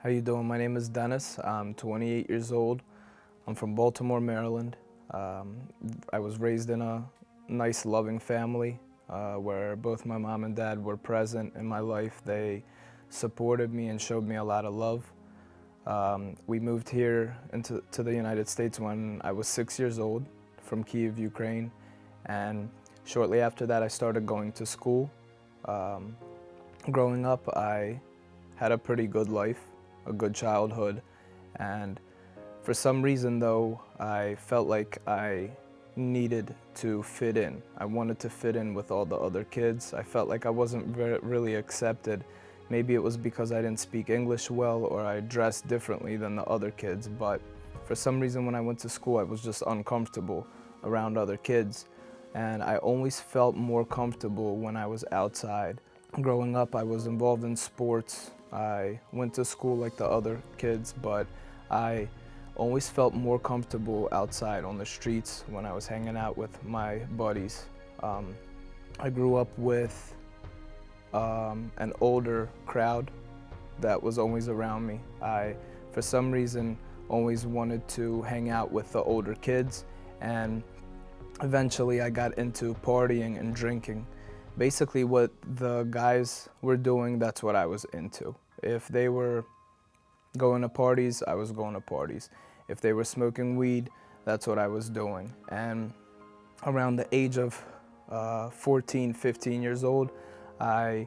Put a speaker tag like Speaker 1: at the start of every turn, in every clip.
Speaker 1: How you doing? My name is Dennis. I'm 28 years old. I'm from Baltimore, Maryland. Um, I was raised in a nice, loving family where both my mom and dad were present in my life. They supported me and showed me a lot of love. We moved here into the United States when I was 6 years old from Kyiv, Ukraine. And shortly after that, I started going to school. Um, Growing up, I had a pretty good life, a good childhood, and for some reason though, I felt like I needed to fit in. I wanted to fit in with all the other kids. I felt like I wasn't really accepted. Maybe it was because I didn't speak English well or I dressed differently than the other kids, but for some reason when I went to school, I was just uncomfortable around other kids, and I always felt more comfortable when I was outside. Growing up, I was involved in sports. I went to school like the other kids, but I always felt more comfortable outside on the streets when I was hanging out with my buddies. Um, I grew up with an older crowd that was always around me. I, for some reason, always wanted to hang out with the older kids, and eventually I got into partying and drinking. Basically what the guys were doing, that's what I was into. If they were going to parties, I was going to parties. If they were smoking weed, that's what I was doing. And around the age of 14, 15 years old, I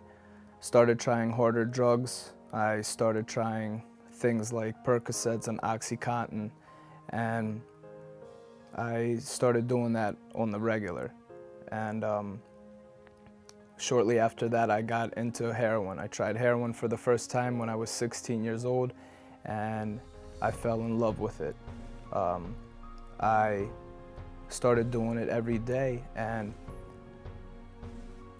Speaker 1: started trying harder drugs. I started trying things like Percocets and Oxycontin, and I started doing that on the regular. And shortly after that, I got into heroin. I tried heroin for the first time when I was 16 years old, and I fell in love with it. I started doing it every day, and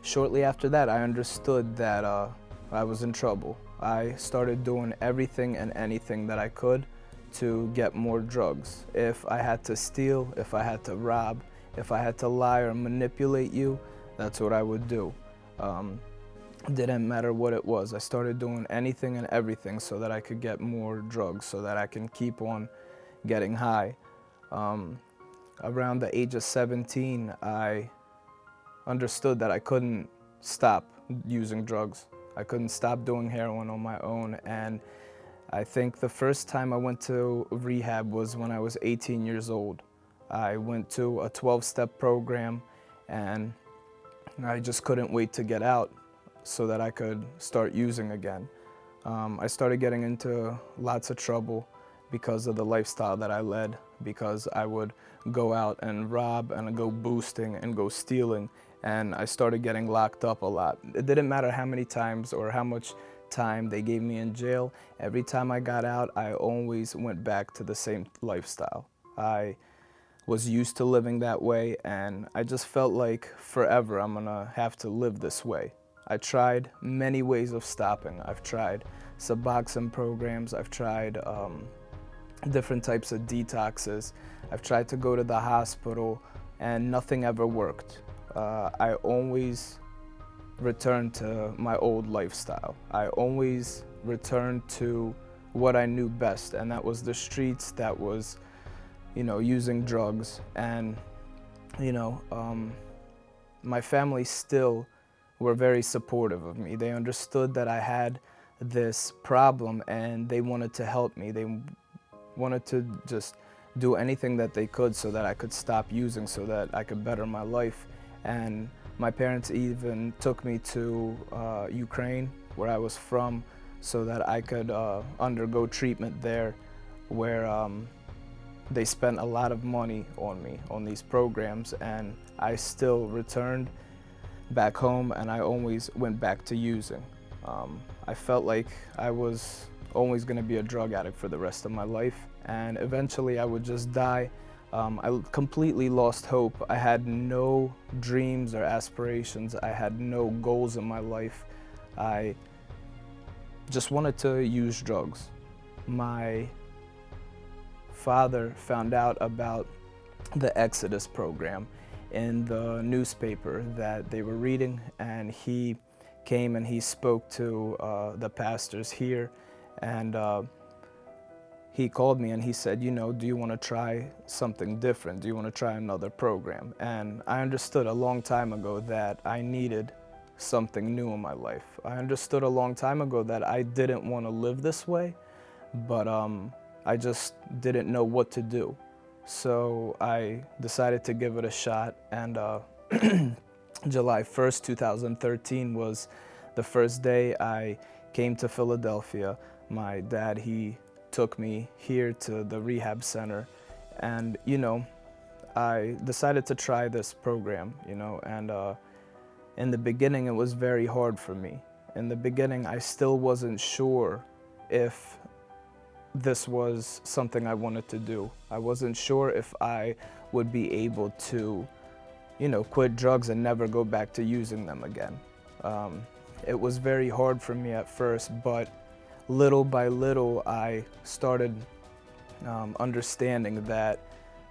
Speaker 1: shortly after that, I understood that I was in trouble. I started doing everything and anything that I could to get more drugs. If I had to steal, if I had to rob, if I had to lie or manipulate you, that's what I would do. Didn't matter what it was. I started doing anything and everything so that I could get more drugs, so that I can keep on getting high. Around the age of 17, I understood that I couldn't stop using drugs. I couldn't stop doing heroin on my own, and I think the first time I went to rehab was when I was 18 years old. I went to a 12-step program, and I just couldn't wait to get out so that I could start using again. I started getting into lots of trouble because of the lifestyle that I led, because I would go out and rob and go boosting and go stealing, and I started getting locked up a lot. It didn't matter how many times or how much time they gave me in jail. Every time I got out, I always went back to the same lifestyle. I was used to living that way, and I just felt like forever I'm gonna have to live this way. I tried many ways of stopping. I've tried Suboxone programs, I've tried different types of detoxes. I've tried to go to the hospital, and nothing ever worked. I always returned to my old lifestyle. I always returned to what I knew best, and that was the streets, that was, using drugs. And, my family still were very supportive of me. They understood that I had this problem and they wanted to help me. They wanted to just do anything that they could so that I could stop using, so that I could better my life. And my parents even took me to Ukraine, where I was from, so that I could undergo treatment there, where they spent a lot of money on me, on these programs, and I still returned back home, and I always went back to using. I felt like I was always going to be a drug addict for the rest of my life, and eventually I would just die. I completely lost hope. I had no dreams or aspirations. I had no goals in my life. I just wanted to use drugs. My father found out about the Exodus program in the newspaper that they were reading, and he came and he spoke to the pastors here, And he called me and he said, you know, do you want to try something different? Do you want to try another program? And I understood a long time ago that I needed something new in my life. I understood a long time ago that I didn't want to live this way, but I just didn't know what to do. So I decided to give it a shot, and July 1st, 2013 was the first day I came to Philadelphia. My dad, he took me here to the rehab center, and you know, I decided to try this program, you know, and in the beginning it was very hard for me. In the beginning I still wasn't sure if this was something I wanted to do. I wasn't sure if I would be able to, you know, quit drugs and never go back to using them again. It was very hard for me at first, but little by little I started understanding that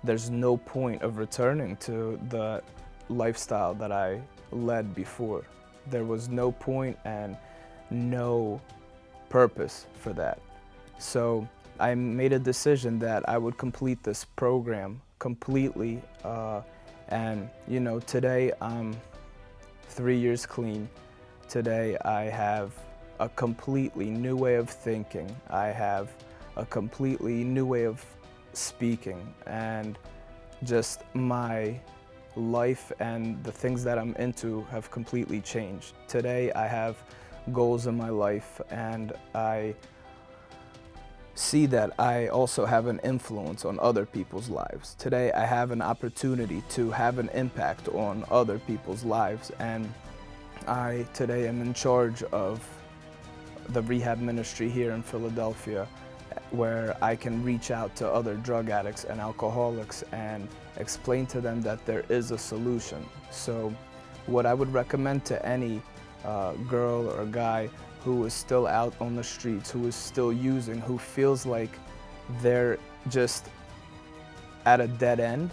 Speaker 1: there's no point of returning to the lifestyle that I led before. There was no point and no purpose for that. So I made a decision that I would complete this program completely, and you know, today I'm 3 years clean. Today I have a completely new way of thinking. I have a completely new way of speaking, and just my life and the things that I'm into have completely changed. Today I have goals in my life, and I see that I also have an influence on other people's lives. Today I have an opportunity to have an impact on other people's lives, and I today am in charge of the rehab ministry here in Philadelphia, where I can reach out to other drug addicts and alcoholics and explain to them that there is a solution. So what I would recommend to any girl or guy who is still out on the streets, who is still using, who feels like they're just at a dead end,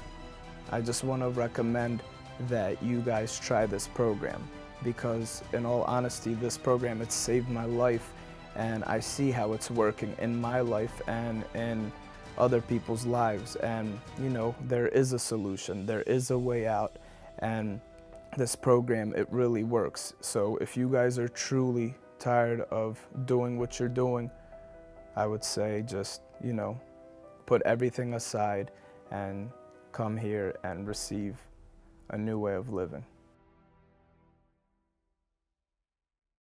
Speaker 1: I just want to recommend that you guys try this program, because in all honesty, this program, it's saved my life, and I see how it's working in my life and in other people's lives. And you know, there is a solution, there is a way out, and this program, it really works. So if you guys are truly tired of doing what you're doing, I would say just, you know, put everything aside and come here and receive a new way of living.